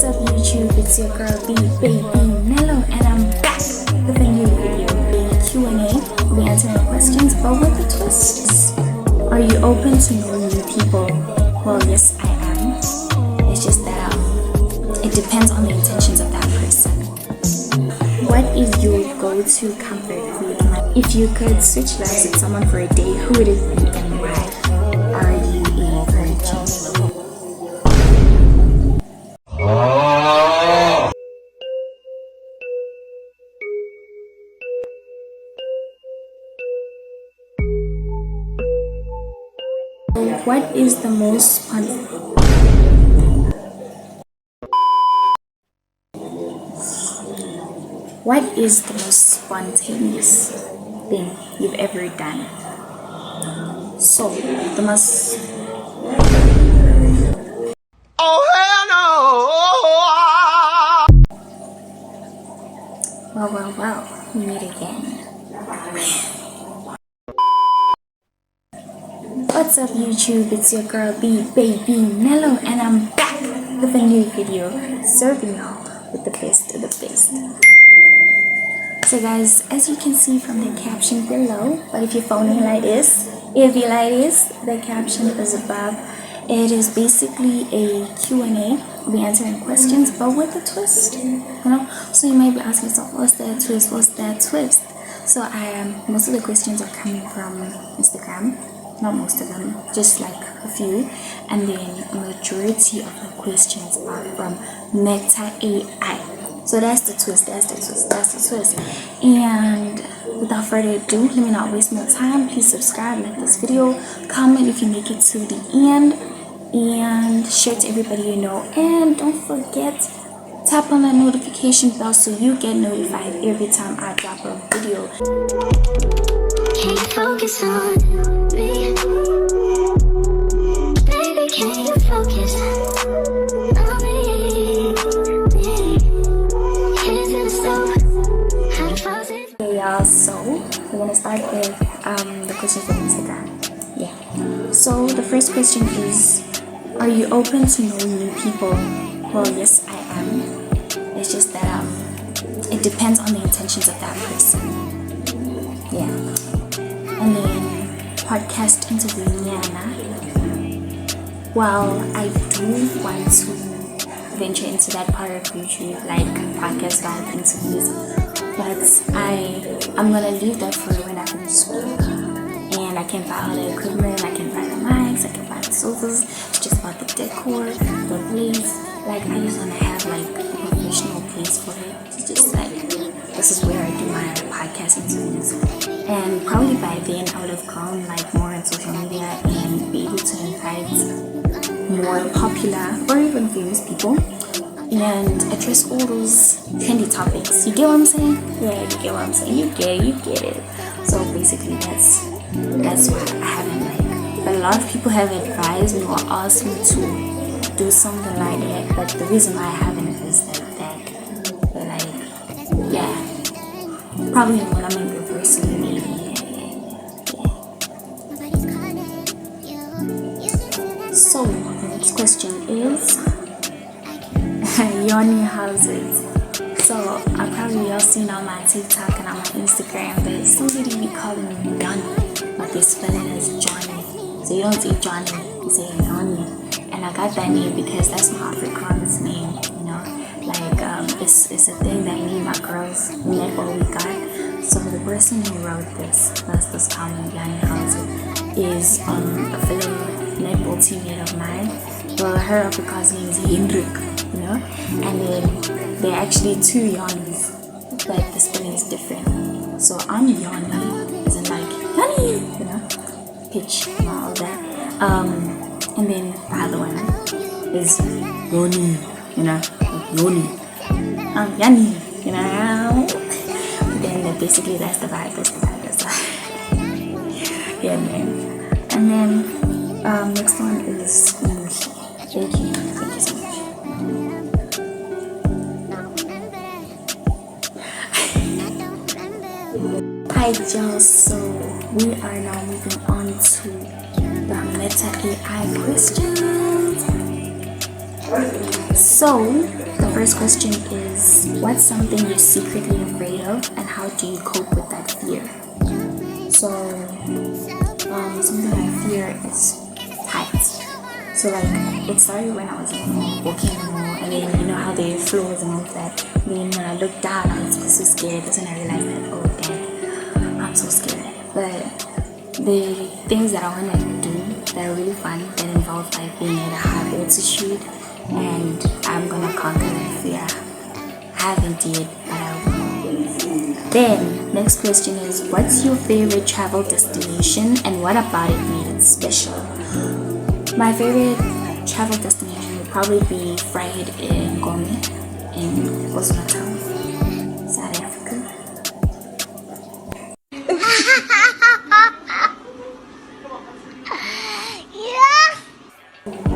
What's up YouTube, it's your girl Baby Mellow and I'm back with a new video, a Q&A. We answering questions but with a twist. Are you open to knowing new people? Well, yes I am. It's just that it depends on the intentions of that person. What is your go-to comfort food? If you could switch lives with someone for a day, who would it be and why? Are you a virgin? What is the most spontaneous thing you've ever done? So the most well, we meet again. What's up YouTube, it's your girl Baby Mellow and I'm back with a new video, serving y'all with the best of the best. So guys, as you can see from the caption below, but if you're phoning like this, the caption is above. It is basically a Q&A. We answering questions but with a twist, so you might be asking yourself, what's that twist? So most of the questions are coming from Instagram. Not most of them, just like a few, and then a majority of the questions are from Meta AI. So that's the twist. And without further ado, let me not waste more time. Please subscribe, like this video, comment if you make it to the end, and share to everybody you know. And don't forget, tap on that notification bell so you get notified every time I drop a video. Can you focus on me? Baby, can you focus on me? Okay y'all, so we're gonna start with the questions from Instagram. Yeah. So the first question is, are you open to knowing new people? Well, yes I am. It's just that it depends on the intentions of that person. Yeah. And then podcast interview Nyana. Well, I do want to venture into that part of YouTube, like podcast live interviews, but I'm gonna leave that for when I finish school and I can buy all the equipment, I can buy the mics, I can buy the sofas. It's just about the decor, the place. Like I just wanna have like a professional place for it. It's just like, this is where I do my podcast interviews, and probably by then I would have grown like more on social media and be able to invite more popular or even famous people and address all those trendy topics. You get what I'm saying? Yeah, you get what I'm saying. You get it. So basically that's why I haven't but a lot of people have advised me or asked me to do something like that, but the reason why I haven't is like that. But like, yeah, probably when I'm in university maybe. So the next question is Yoni, how's it? So I probably all seen on my TikTok and on my Instagram that somebody be calling me Yoni, but they spell it as Johnny. So you don't say Johnny, you say Yoni. And I got that name because that's my Afrikaans name, like it's a thing that me and my girls netball we got. So the person who wrote this comment, Yoni, how's it, is a fellow netball teammate of mine. Well, her Afrikaans name is Hendrik, and then there are actually two Yonis, but the spelling is different. So I'm Yoni, as in like Yoni, pitch and all that. And then the other one is Yoni, like Yoni, Yanni, But then basically that's the vibe. Yeah, man. And then next one is Thank you so much. Hi y'all, so we are now moving on to the Meta AI questions. So first question is, what's something you're secretly afraid of, and how do you cope with that fear? So, something I fear is heights. So like, it started when I was walking in the mall, and then you know how the floors and all that. Then when I looked down, I was so scared. That's when I realized that, oh damn, I'm so scared. But the things that I want to do that are really fun, that involve like being at a high altitude, and I'm gonna conquer that fear. I haven't yet, but I will. Then, next question is, what's your favorite travel destination, and what about it made it special? My favorite travel destination would probably be Fried in Gome in KwaZulu-Natal, South Africa.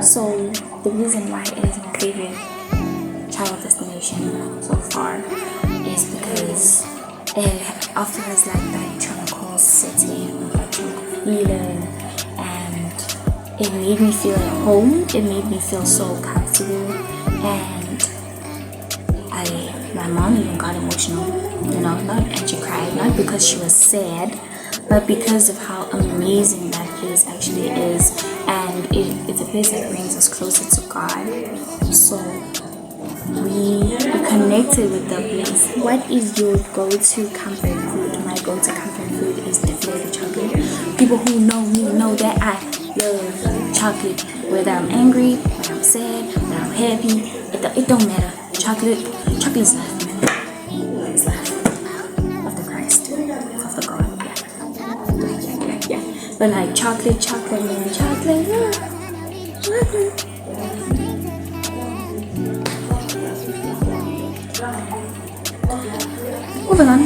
So the reason why it is my favorite travel destination so far is because it offers like that tropical setting, like tropical feeling, and it made me feel at home. It made me feel so comfortable, and my mom even got emotional. You know, and she cried, not because she was sad, but because of how amazing that place actually is, and it's a place that brings us closer to God. So we connected with the place. What is your go-to comfort food? My go-to comfort food is definitely chocolate. People who know me know that I love chocolate. Whether I'm angry, whether I'm sad, whether I'm happy, it don't matter. Chocolate is life, man. It's life. Of the Christ, of the God. Yeah. But like chocolate, man, chocolate. Moving on.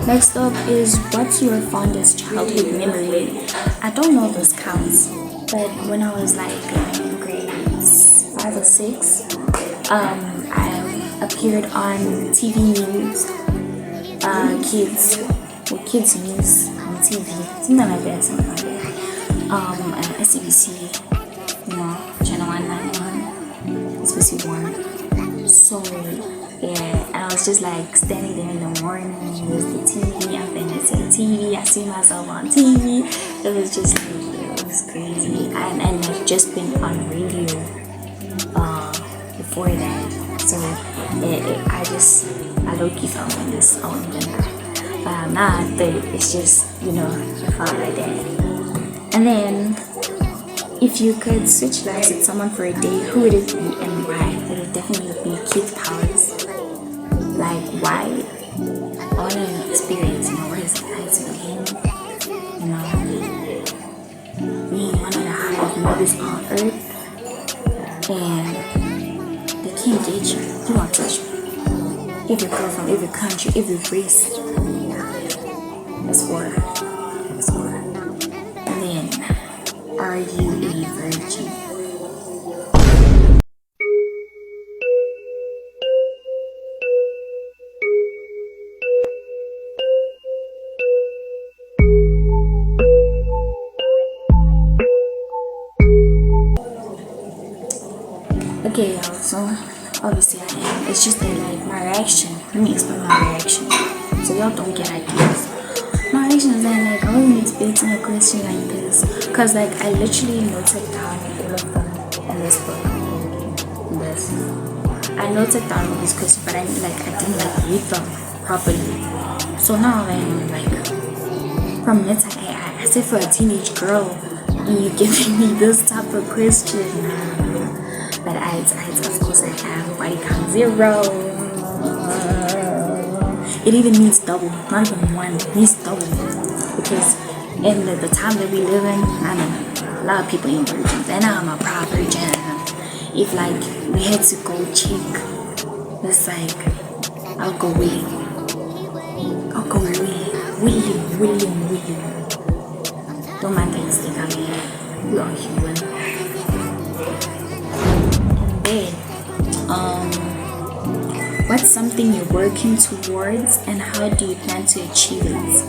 Next up is, what's your fondest childhood memory? I don't know if this counts, but when I was like in grades 5 or 6, I appeared on TV news, kids news on TV, something like that. SCBC, channel 191, SBC 1. So yeah, and I was just like standing there in the morning with the TV. I'm finna see TV. I see myself on TV. It was just like, it was crazy. And I've just been on radio before that. So I low-key felt like this. Oh, I'm gonna, but I'm not. But it's just, I felt like that. And then, if you could switch lives with someone for a day, who would it be and why? It would definitely be Keith Powers. Like, why? I want to experience, what it's like to be him. Being one of the highest mothers on earth. And they can't get you. You won't touch me. Every girl from every country, every race. That's war. And then, are you a virgin? Okay, y'all, so obviously I am. It's just that, like, my reaction. Let me explain my reaction so y'all don't get ideas. My reaction is that, like, I wasn't expecting a question like this, because, like, I literally noted down all of them in this book. I noted down all these questions, but I didn't read them properly. So now I'm like, from Meta AI, I said, for a teenage girl, and you giving me this type of question. But of course I have body count 0. It even means double, not even one. It means double, because in the time that we live in, I know a lot of people ain't virgins, and I'm a proud virgin. If like we had to go check, it's like I'll go William. Don't mind the mistake, I mean, we are human. What's something you're working towards, and how do you plan to achieve it?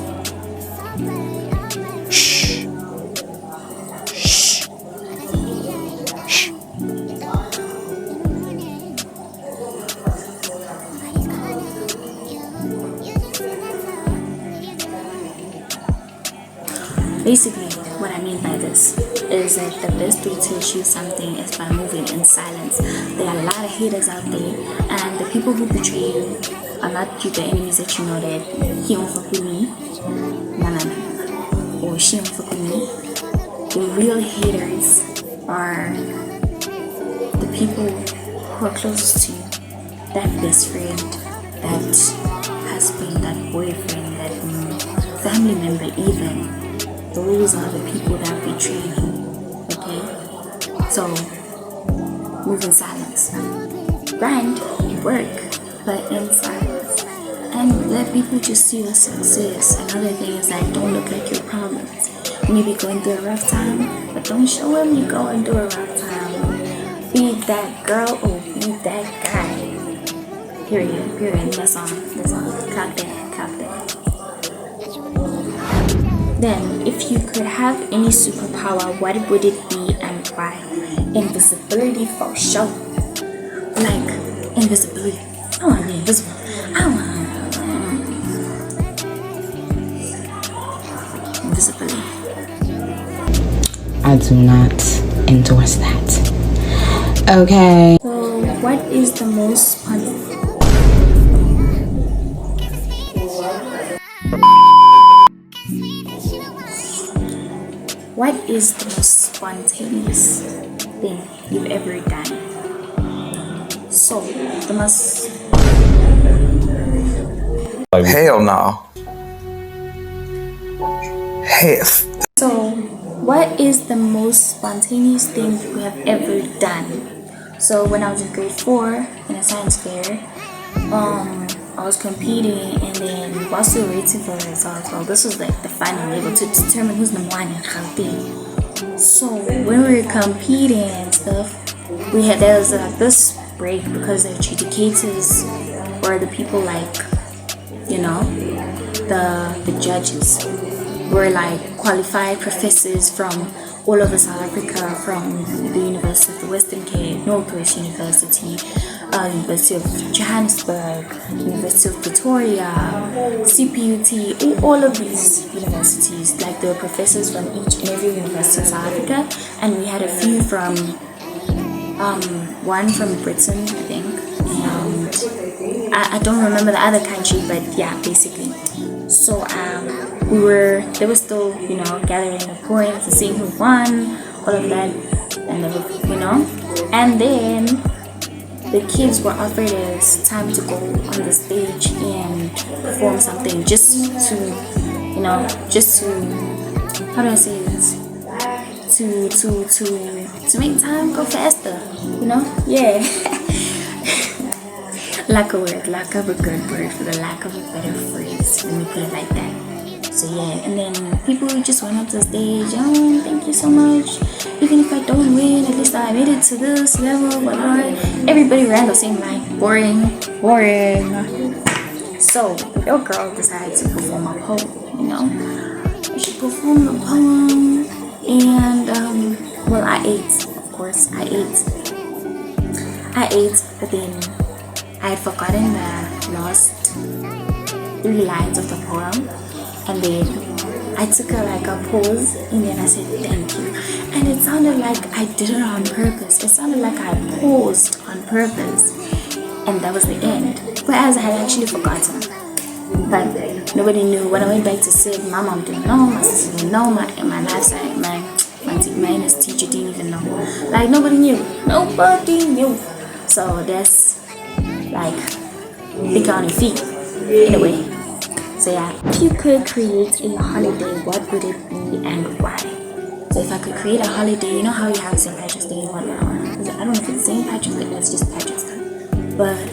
basically, what I mean by this is that the best way to achieve something is by moving in silence. There are a lot of haters out there, and the people who betray you are not the enemies that you know that he won't fuck with me, or she won't fuck with me. The real haters are the people who are closest to you, that best friend, that husband, that boyfriend, that family member even. Those are the people that betray you, okay? So, move in silence. Grind, work, but in silence. And let people just see your success. Another thing is like, don't look like your problems. You may be going through a rough time, but don't show them you're going through a rough time. Be that girl or be that guy. Period. That's all. Clock that. Then, if you could have any superpower, what would it be and why? Invisibility for sure. Like, invisibility. I want to be invisible. Invisibility. I do not endorse that. Okay. So, what is the most What is the most spontaneous thing you've ever done? So, the most... Hell no. Hell. So, what is the most spontaneous thing you have ever done? So, when I was in grade 4 in a science fair, I was competing, and then while still waiting for the results, well, this was like the final level to determine who's number one in Gauteng. So when we were competing and stuff, there was this break because the adjudicators or the people like, the judges were like qualified professors from all over South Africa, from the University of the Western Cape, Northwest University, University of Johannesburg, University of Pretoria, CPUT, all of these universities. Like there were professors from each and every university in South Africa, and we had a few from one from Britain, I think, and I don't remember the other country, but yeah, basically. So they were still, gathering the points and seeing who won, all of that, and and then the kids were offered us time to go on the stage and perform something just to how do I say this? To make time go faster, yeah. lack of a good word for the lack of a better phrase. Let me put it like that. So yeah, and then people just went up to the stage. Oh, thank you so much. Even if I don't win, at least I made it to this level. Whatever. Everybody ran the same line. Boring. So your girl decided to perform a poem. She performed a poem, and I ate. Of course, I ate, but then I had forgotten the last 3 lines of the poem. And then I took a pause, and then I said thank you. And it sounded like I did it on purpose. It sounded like I paused on purpose. And that was the end. Whereas I had actually forgotten. But nobody knew. When I went back to sit, my mom didn't know, my sister didn't know, my life side, my English teacher didn't even know. Like nobody knew. Nobody knew. So that's like big on your feet. Anyway. So yeah, if you could create a holiday, what would it be and why? So if I could create a holiday, you know how you have St. Patrick's Day and whatnot. I don't know if it's St. Patrick's Day or it's just Patrick's Day. But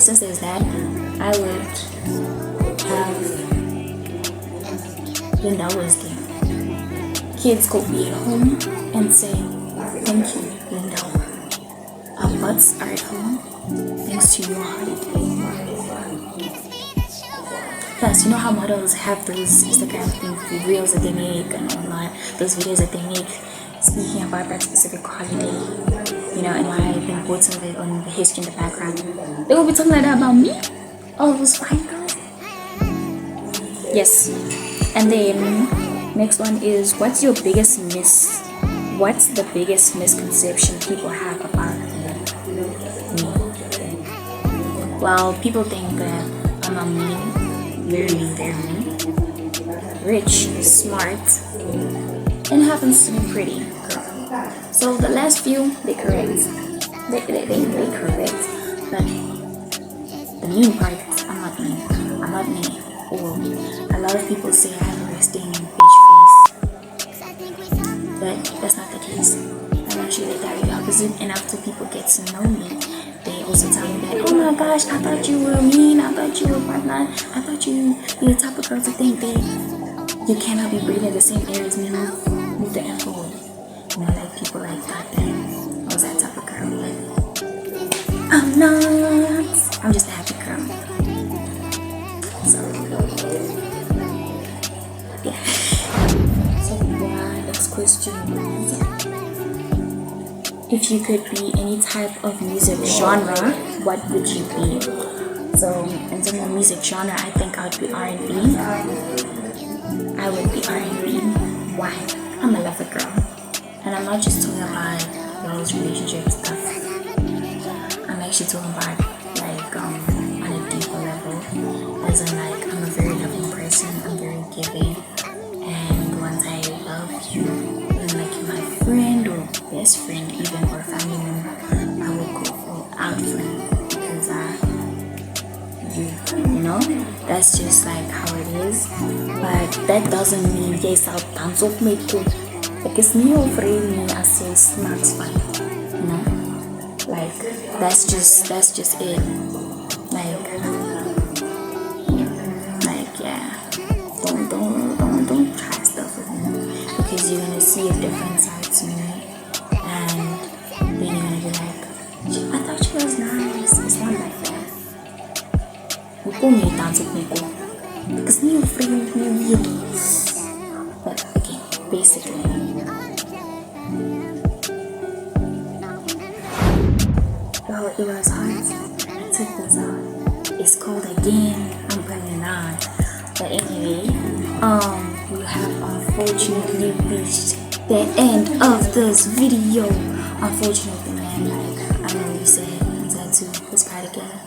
since there's that, I would have Linda's Day. Kids could be at home and say, thank you, Linda. Our butts are at home thanks to your holiday. Plus, you know how models have those Instagram things, reels that they make and all that, those videos that they make speaking about that specific holiday, and why the importance of it on the history in the background. They will be talking like that about me? All those fine girls? Yes. And then next one is what's the biggest misconception people have about me? Well, people think that I'm a very mean, rich, smart, and happens to be pretty girl. So the last few, they correct. They correct. But the mean part, I'm not mean. Or a lot of people say I have a resting bitch face. But that's not the case. I'm actually the very opposite. And after people get to know me, they also tell me that, oh my gosh, I thought you were mean, I thought you were whatnot, I thought you're the type of girl to think that you cannot be breathing the same air as me. Move the F away. Like people like that, I was that type of girl. But I'm not. I'm just a happy girl. So yeah. So next question is, if you could be any type of music genre, what would you be? So in terms of music genre, I think I would be R&B. I would be R&B. Why? I'm a lover girl. And I'm not just talking about those relationship stuff. I'm actually talking about like on a deeper level. As in like I'm a very loving person, I'm very giving. And once I love you, even like you're my friend or best friend even or family member, I will go all out for you because you know, that's just like how it is. But that doesn't mean yes, I'll dance up my good. Like it's me afraid me as a smart fun, you know? Like that's just it. Like yeah. Don't try stuff with me because you're gonna see a different side to me and then you're gonna be like, I thought she was nice. It's not like that. You pull me dance with me go. Because me afraid me weird. But okay, basically. Well, it was hard. I took this out. It's cold again. I'm putting it on. But anyway, we have unfortunately reached the end of this video. Unfortunately, man, like I know you said too. Let's try it again.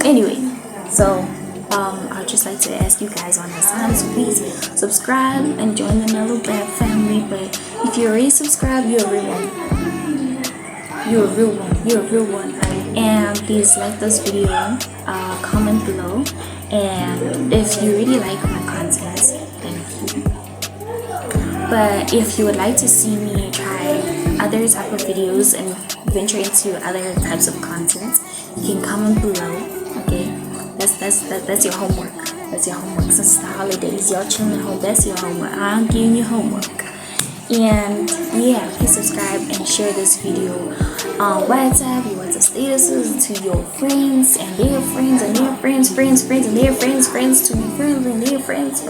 Anyway, so I'd just like to ask you guys one more time to please subscribe and join the Mellow Bad family. But if you already subscribed, you're a real one. You're a real one. And please like this video, comment below, and if you really like my content, thank you. But if you would like to see me try other type of videos and venture into other types of content, you can comment below. Okay, that's your homework. That's your homework. Since the holidays, y'all chilling at home. That's your homework. I'm giving you homework. And yeah, please subscribe and share this video on WhatsApp, your WhatsApp statuses to your friends and their friends and their friends and their friends to your friends and their friends.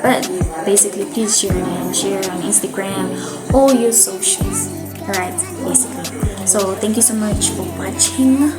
But basically, please share it and share on Instagram, all your socials. Alright, basically. So thank you so much for watching.